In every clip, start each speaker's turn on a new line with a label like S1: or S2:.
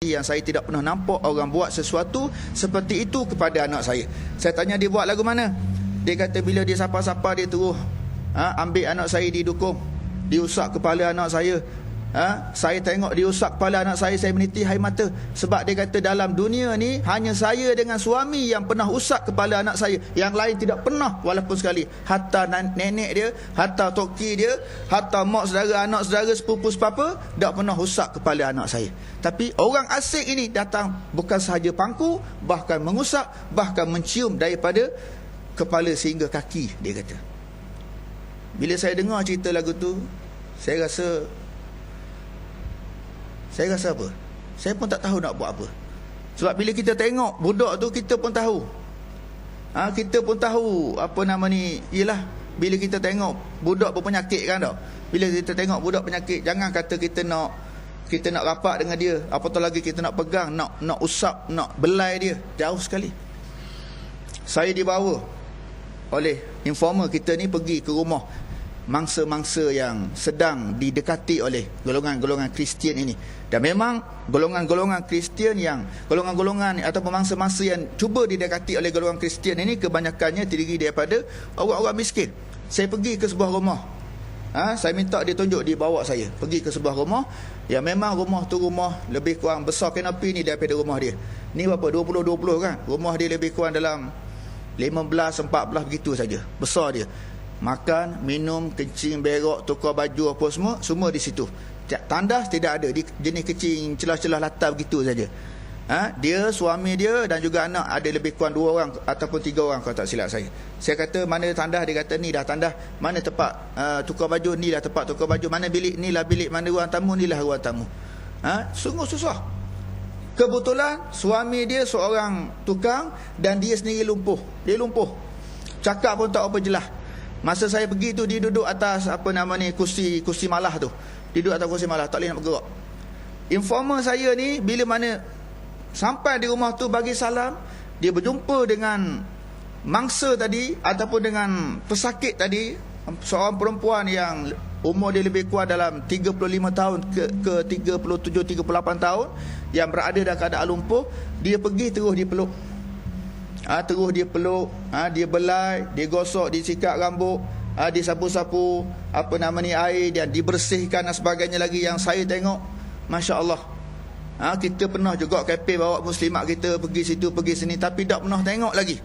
S1: yang saya tidak pernah nampak orang buat sesuatu seperti itu kepada anak saya. Saya tanya dia buat lagu mana? Dia kata bila dia sapa-sapa dia terus ambil anak saya didukung, diusap kepala anak saya. Saya tengok dia usap kepala anak saya meniti air mata. Sebab dia kata dalam dunia ni hanya saya dengan suami yang pernah usap kepala anak saya. Yang lain tidak pernah walaupun sekali. Hatta nenek dia, hatta toki dia, hatta mak saudara, anak saudara, sepupu sepapa tak pernah usap kepala anak saya. Tapi orang asing ini datang bukan sahaja pangku, bahkan mengusap, bahkan mencium daripada kepala sehingga kaki, dia kata. Bila saya dengar cerita lagu tu, saya rasa apa? Saya pun tak tahu nak buat apa. Sebab bila kita tengok budak tu, kita pun tahu. Kita pun tahu apa nama ni, ialah bila kita tengok budak berpenyakit kan tak? Bila kita tengok budak penyakit, jangan kata kita nak rapat dengan dia, apatah lagi kita nak pegang, nak usap, nak belai dia. Jauh sekali. Saya dibawa oleh informer kita ni pergi ke rumah mangsa-mangsa yang sedang didekati oleh golongan-golongan Kristian ini. Dan memang golongan-golongan Kristian yang golongan-golongan ataupun mangsa-mangsa yang cuba didekati oleh golongan Kristian ini kebanyakannya terdiri daripada orang-orang miskin. Saya pergi ke sebuah rumah. Saya minta dia tunjuk, dia bawa saya pergi ke sebuah rumah yang memang rumah tu rumah lebih kurang besar kanopi ni daripada rumah dia. Ni berapa? 20-20 kan? Rumah dia lebih kurang dalam 15-14 begitu saja. Besar dia. Makan, minum, kencing, berak, tukar baju apa semua di situ. Tandas tidak ada, jenis kecil celah-celah latar begitu saja. Dia, suami dia dan juga anak ada lebih kurang 2 orang ataupun 3 orang kalau tak silap saya. Saya kata mana tandas, dia kata ni dah tandas. Mana tempat tukar baju, ni dah tempat tukar baju. Mana bilik, ni lah bilik. Mana ruang tamu, ni lah ruang tamu. Sungguh susah. Kebetulan suami dia seorang tukang dan dia sendiri lumpuh. Dia lumpuh. Cakap pun tak apa jelas. Masa saya pergi tu dia duduk atas kursi malah tu. Dia duduk atas kursi malah, tak boleh nak bergerak. Informer saya ni bila mana sampai di rumah tu bagi salam, dia berjumpa dengan mangsa tadi ataupun dengan pesakit tadi, seorang perempuan yang umur dia lebih kurang dalam 35 tahun ke 37 38 tahun yang berada dalam keadaan lumpuh. Dia pergi terus dia peluk. Terus dia peluk, dia belai, dia gosok, dia sikat rambut, dia sapu-sapu air dan dibersihkan dan sebagainya lagi. Yang saya tengok, Masya Allah, kita pernah juga kepil bawa muslimat kita pergi situ pergi sini, tapi tak pernah tengok lagi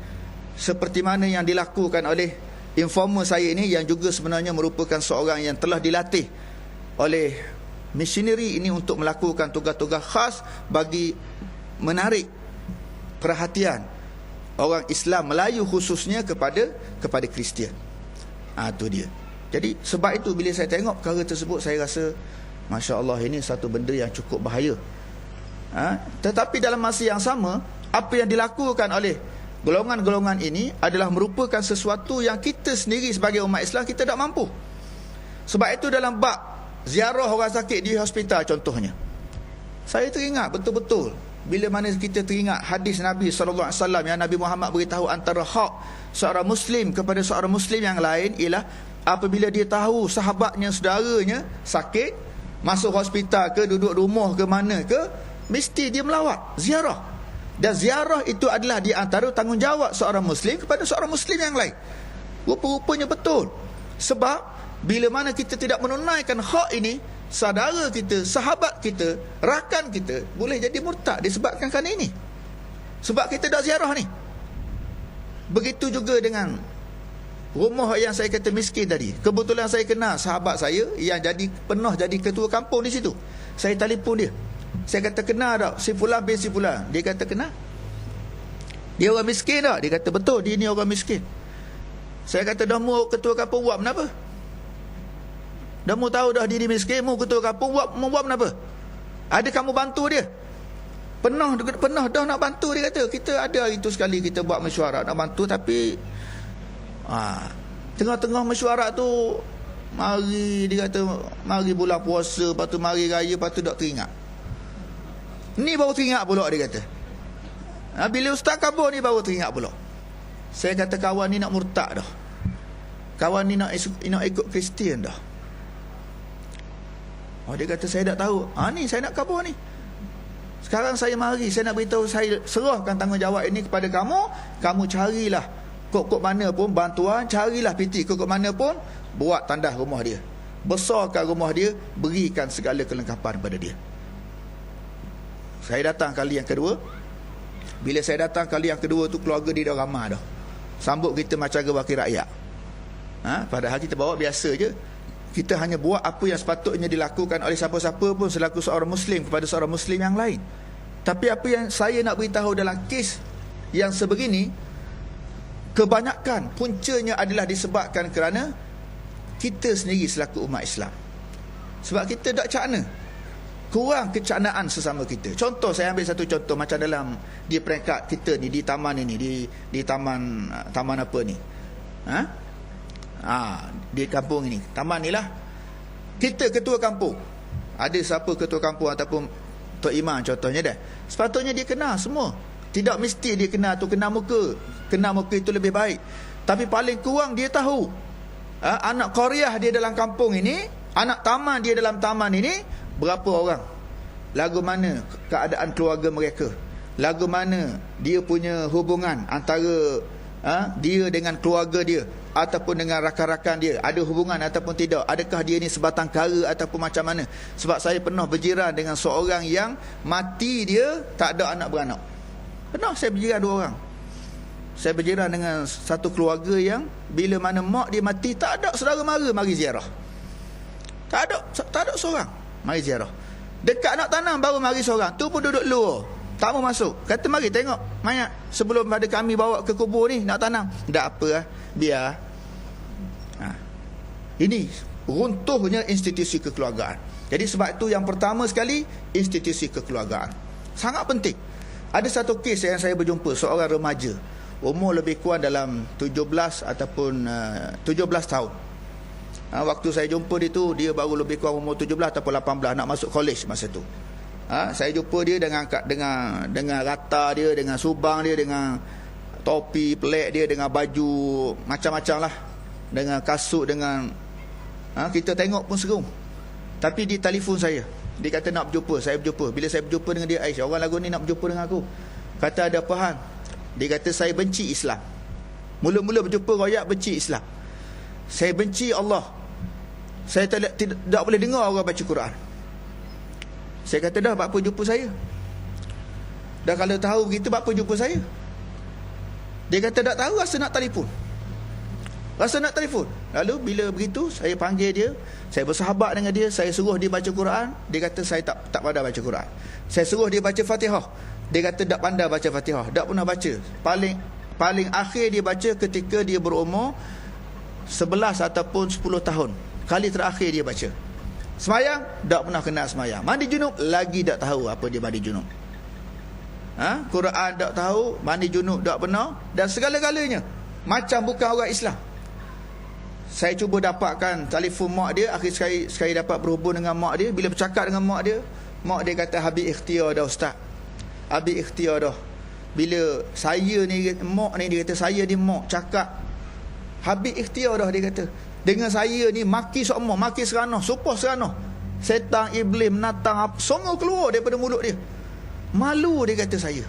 S1: seperti mana yang dilakukan oleh informer saya ini, yang juga sebenarnya merupakan seorang yang telah dilatih oleh misioneri ini untuk melakukan tugas-tugas khas bagi menarik perhatian orang Islam Melayu khususnya kepada Kristian. Itu dia. Jadi sebab itu bila saya tengok perkara tersebut, saya rasa Masya Allah, ini satu benda yang cukup bahaya. Tetapi dalam masa yang sama, apa yang dilakukan oleh golongan-golongan ini adalah merupakan sesuatu yang kita sendiri sebagai umat Islam kita tak mampu. Sebab itu dalam bab ziarah orang sakit di hospital contohnya, saya teringat betul-betul bila mana kita teringat hadis Nabi SAW yang Nabi Muhammad beritahu antara hak seorang Muslim kepada seorang Muslim yang lain ialah apabila dia tahu sahabatnya, saudaranya sakit, masuk hospital ke, duduk rumah ke mana ke, mesti dia melawat, ziarah. Dan ziarah itu adalah di antara tanggungjawab seorang Muslim kepada seorang Muslim yang lain. Rupa-rupanya betul. Sebab bila mana kita tidak menunaikan hak ini, saudara kita, sahabat kita, rakan kita boleh jadi murtad disebabkan kerana ini. Sebab kita dah ziarah ni. Begitu juga dengan rumah yang saya kata miskin tadi. Kebetulan saya kenal sahabat saya yang pernah jadi ketua kampung di situ. Saya telefon dia. Saya kata kenal tak si fulan bin si fulan? Dia kata kenal. Dia orang miskin tak? Dia kata betul, dia ni orang miskin. Saya kata dah mu ketua kampung buat kenapa? Dah mu tahu dah diri miskin, mu ketua kampung buat kenapa? Ada kamu bantu dia? Pernah dah nak bantu, dia kata. Kita ada hari tu sekali kita buat mesyuarat nak bantu, tapi tengah-tengah mesyuarat tu dia kata mari bulan puasa, lepas tu mari raya, lepas tu tak teringat. Ni baru teringat pula, dia kata. Bila ustaz kabur ni baru teringat pula. Saya kata kawan ni nak murtad dah. Kawan ni nak ikut Kristian dah. Dia kata saya tak tahu. Ni saya nak kabur ni. Sekarang saya mari, saya nak beritahu, saya serahkan tanggungjawab ini kepada kamu. Kamu carilah kok mana pun bantuan, carilah piti kok mana pun, buat tandas rumah dia, besarkan rumah dia, berikan segala kelengkapan pada dia. Saya datang kali yang kedua. Bila saya datang kali yang kedua tu, keluarga dia dah ramai dah, sambut kita macam wakil rakyat. Padahal kita bawa biasa je. Kita hanya buat apa yang sepatutnya dilakukan oleh siapa-siapa pun selaku seorang Muslim kepada seorang Muslim yang lain. Tapi apa yang saya nak beritahu dalam kes yang sebegini, kebanyakan puncanya adalah disebabkan kerana kita sendiri selaku umat Islam. Sebab kita tak cakna, kurang kecaknaan sesama kita. Contoh, saya ambil satu contoh macam dalam di peringkat kita ni, di taman ini, di taman apa ni, di kampung ini, taman ni lah, kita ketua kampung, ada siapa ketua kampung ataupun Tok Imam contohnya dah, sepatutnya dia kenal semua. Tidak mesti dia kenal tu kenal muka itu lebih baik, tapi paling kurang dia tahu anak qaryah dia dalam kampung ini, anak taman dia dalam taman ini berapa orang, lagu mana keadaan keluarga mereka, lagu mana dia punya hubungan antara dia dengan keluarga dia ataupun dengan rakan-rakan dia, ada hubungan ataupun tidak, adakah dia ni sebatang kara ataupun macam mana. Sebab saya pernah berjiran dengan seorang yang mati dia tak ada anak beranak. Pernah saya berjiran 2 orang. Saya berjiran dengan satu keluarga yang bila mana mak dia mati, tak ada saudara mara mari ziarah, tak ada seorang mari ziarah. Dekat nak tanam baru mari seorang, tu pun duduk luar, tak mau masuk. Kata mari tengok mayat sebelum pada kami bawa ke kubur ni nak tanam. Tak apa biar. Ini runtuhnya institusi kekeluargaan. Jadi sebab itu yang pertama sekali, institusi kekeluargaan sangat penting. Ada satu kes yang saya berjumpa, seorang remaja umur lebih kurang dalam 17 ataupun 17 tahun. Waktu saya jumpa dia tu, dia baru lebih kurang umur 17 ataupun 18, nak masuk college masa tu. Saya jumpa dia dengan rata dia, dengan subang dia, dengan topi pelik dia, dengan baju macam-macam lah, dengan kasut, dengan kita tengok pun serum. Tapi dia telefon saya, dia kata nak berjumpa. Saya berjumpa. Bila saya berjumpa dengan dia, Aisyah, orang lagu ni nak berjumpa dengan aku. Kata ada apa hal? Dia kata saya benci Islam. Mula-mula berjumpa royak benci Islam. Saya benci Allah. Saya tidak boleh dengar orang baca Quran. Saya kata dah, buat apa jumpa saya? Dah kalau tahu begitu, buat apa jumpa saya? Dia kata tak tahu, rasa nak telefon. Lalu bila begitu, saya panggil dia, saya bersahabat dengan dia, saya suruh dia baca Quran. Dia kata saya tak pandai baca Quran. Saya suruh dia baca Fatihah. Dia kata tak pandai baca Fatihah, tak pernah baca. Paling akhir dia baca ketika dia berumur 11 ataupun 10 tahun. Kali terakhir dia baca. Semayang, tak pernah kenal semayang. Mandi junub, lagi tak tahu apa dia mandi junub. Quran tak tahu, mandi junub tak pernah, dan segala-galanya macam bukan orang Islam. Saya cuba dapatkan telefon mak dia. Akhir sekali dapat berhubung dengan mak dia. Bila bercakap dengan mak dia kata habis ikhtiar dah ustaz, habis ikhtiar dah. Bila saya ni mak ni, dia kata saya ni mak cakap habis ikhtiar dah, dia kata dengan saya ni maki semua, maki seranah, supah seranah, setan, iblis, menatang, semua keluar daripada mulut dia. Malu dia kata saya,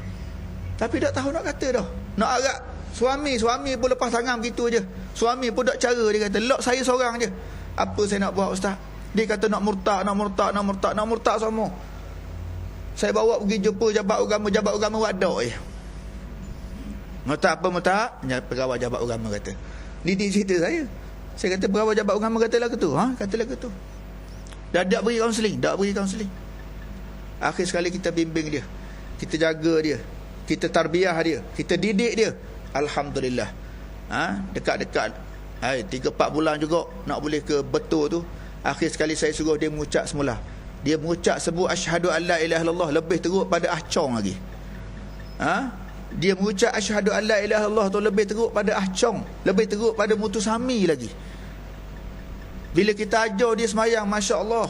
S1: tapi tak tahu nak kata dah. Nak agak suami pun lepas tangan begitu je. Suami pun tak cara, dia kata lok saya seorang je. Apa saya nak buat ustaz? Dia kata nak murtad semua. Saya bawa pergi jumpa jabat agama wadak je. Murtad apa murtad? Pegawai jabat agama kata. Ni cerita saya. Saya kata pegawai jabat agama kata lagu tu. Kata lagu tu. Dah tak beri kaunseling. Akhir sekali kita bimbing dia, kita jaga dia, kita tarbiyah dia, kita didik dia. Alhamdulillah. Dekat-dekat 3-4 bulan juga nak boleh ke betul tu. Akhir sekali saya suruh dia mengucap semula. Dia mengucap sebut asyhadu an la ilaha illallah lebih teruk pada ahcong lagi. Dia mengucap asyhadu an la ilaha illallah tu lebih teruk pada ahcong, lebih teruk pada mutusami lagi. Bila kita ajar dia semayang, masya-Allah,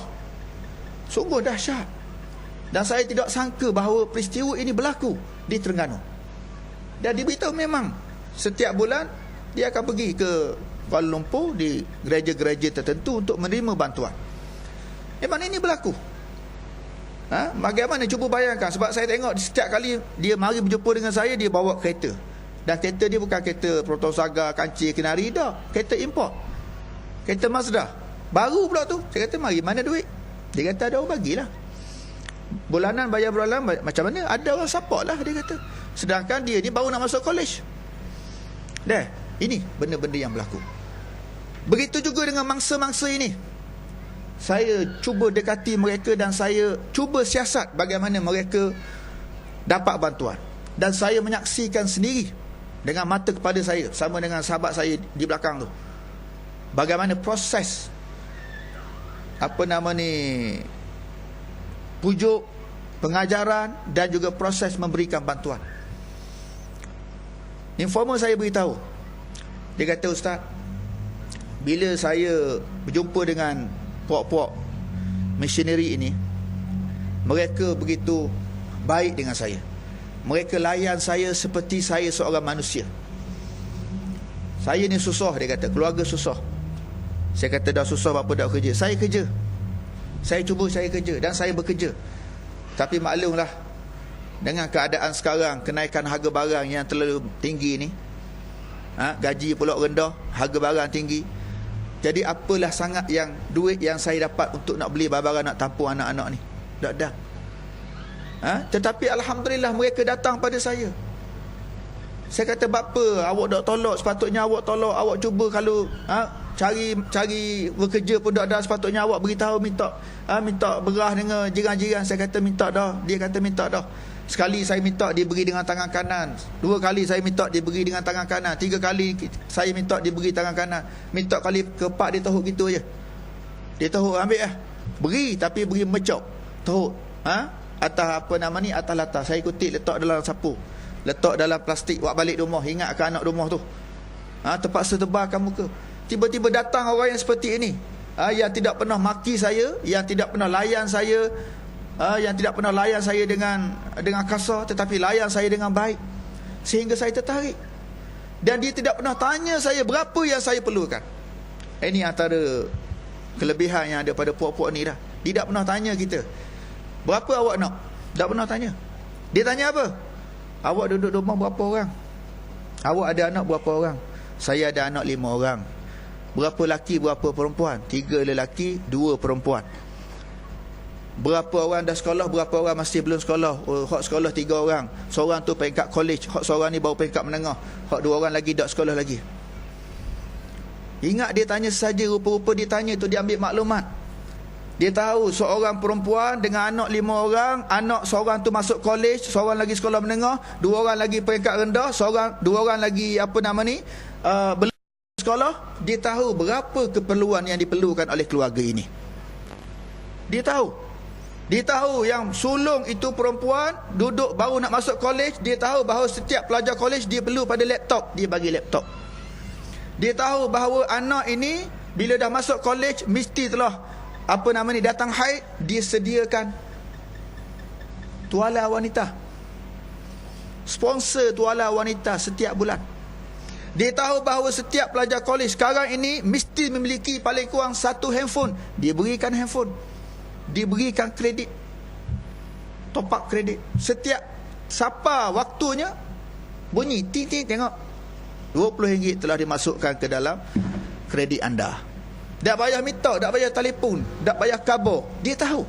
S1: sungguh dahsyat. Dan saya tidak sangka bahawa peristiwa ini berlaku di Terengganu. Dan diberitahu memang setiap bulan dia akan pergi ke Kuala Lumpur di gereja-gereja tertentu untuk menerima bantuan. Memang ini berlaku. Bagaimana, cuba bayangkan. Sebab saya tengok setiap kali dia mari berjumpa dengan saya, dia bawa kereta. Dan kereta dia bukan kereta Proton Saga, Kancil, Kenari dah. Kereta import, kereta Mazda baru pula tu. Saya kata, mari, mana duit? Dia kata, ada orang bagilah. Bulanan, bayar bulanan. Macam mana? Ada orang support lah, dia kata. Sedangkan dia ni baru nak masuk college. Ini benda-benda yang berlaku. Begitu juga dengan mangsa-mangsa ini. Saya cuba dekati mereka dan saya cuba siasat bagaimana mereka dapat bantuan. Dan saya menyaksikan sendiri dengan mata kepada saya, sama dengan sahabat saya di belakang tu, bagaimana proses pujuk, pengajaran dan juga proses memberikan bantuan. Informer saya beritahu, dia kata, Ustaz, bila saya berjumpa dengan puak-puak missionary ini, mereka begitu baik dengan saya. Mereka layan saya seperti saya seorang manusia. Saya ni susah, dia kata, keluarga susah. Saya kata, dah susah apa dah kerja? Saya kerja. Saya kerja dan saya bekerja. Tapi maklumlah, dengan keadaan sekarang, kenaikan harga barang yang terlalu tinggi ni, gaji pula rendah, harga barang tinggi. Jadi apalah sangat yang duit yang saya dapat untuk nak beli barang nak tampung anak-anak ni. Tak ada. Tetapi Alhamdulillah mereka datang pada saya. Saya kata, bapa awak tak tolak? Sepatutnya awak tolak. Awak cuba kalau cari bekerja pun tak ada. Sepatutnya awak beritahu, minta beras dengan jiran-jiran. Saya kata, minta dah. Dia kata, minta dah. Sekali saya minta, dia beri dengan tangan kanan. 2 kali saya minta, dia beri dengan tangan kanan. 3 kali saya minta, dia beri tangan kanan. Minta kali keempat, dia teruk gitu je. Dia teruk, ambil lah. Beri, tapi beri mecok. Teruk. Atas atas latar. Saya kutip, letak dalam sapu, letak dalam plastik, buat balik rumah. Ingatkan anak rumah tu. Terpaksa tebarkan muka. Tiba-tiba datang orang yang seperti ini, yang tidak pernah maki saya, yang tidak pernah layan saya, dengan kasar, tetapi layan saya dengan baik, sehingga saya tertarik. Dan dia tidak pernah tanya saya berapa yang saya perlukan. Ini antara kelebihan yang ada pada puak-puak ni dah. Dia tak pernah tanya kita, berapa awak nak? Tak pernah tanya. Dia tanya apa? Awak duduk rumah berapa orang? Awak ada anak berapa orang? Saya ada anak 5 orang. Berapa lelaki, berapa perempuan? 3 lelaki, 2 perempuan. Berapa orang dah sekolah, berapa orang masih belum sekolah? Hak sekolah 3 orang. Seorang tu peringkat college, hak seorang ni baru peringkat menengah, hak 2 orang lagi tak sekolah lagi. Ingat, dia tanya saja, rupa-rupa dia tanya tu, dia ambil maklumat. Dia tahu seorang perempuan dengan anak 5 orang, anak seorang tu masuk college, seorang lagi sekolah menengah, 2 orang lagi peringkat rendah, 2 orang lagi belum sekolah. Dia tahu berapa keperluan yang diperlukan oleh keluarga ini. Dia tahu yang sulung itu perempuan, duduk baru nak masuk college. Dia tahu bahawa setiap pelajar college dia perlu pada laptop, dia bagi laptop. Dia tahu bahawa anak ini bila dah masuk college mesti telah datang haid, dia sediakan tuala wanita, sponsor tuala wanita setiap bulan. Dia tahu bahawa setiap pelajar college sekarang ini mesti memiliki paling kurang 1 handphone. Dia berikan handphone, diberikan kredit, top up kredit. Setiap siapa waktunya bunyi ting-ting, tengok RM20 telah dimasukkan ke dalam kredit anda. Tak payah minta, tak payah telefon, tak payah khabar. Dia tahu.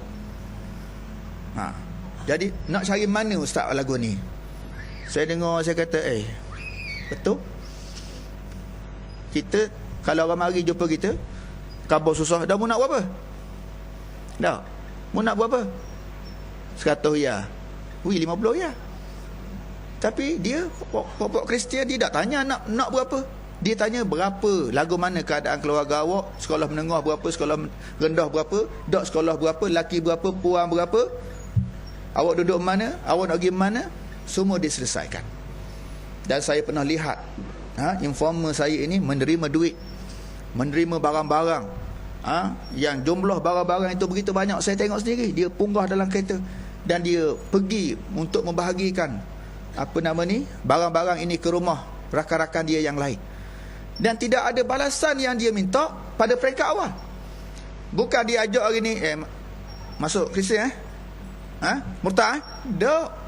S1: Jadi nak cari mana ustaz lagu ni? Saya dengar, saya kata, betul. Kita kalau orang mari jumpa kita, khabar susah, dah mu nak buat apa? Dah, mu nak buat apa? 100 ya. 50 ya. Tapi dia pokok Kristian, dia tak tanya nak buat apa. Dia tanya berapa, lagu mana keadaan keluarga awak, sekolah menengah berapa, sekolah rendah berapa, dak sekolah berapa, laki berapa, puan berapa, awak duduk mana, awak nak pergi mana, semua diselesaikan. Dan saya pernah lihat informer saya ini menerima duit, menerima barang-barang, yang jumlah barang-barang itu begitu banyak. Saya tengok sendiri, dia punggah dalam kereta dan dia pergi untuk membahagikan barang-barang ini ke rumah rakan-rakan dia yang lain. Dan tidak ada balasan yang dia minta pada peringkat awal. Bukan dia ajak hari ni, masuk Kristian, Murtad? Tak.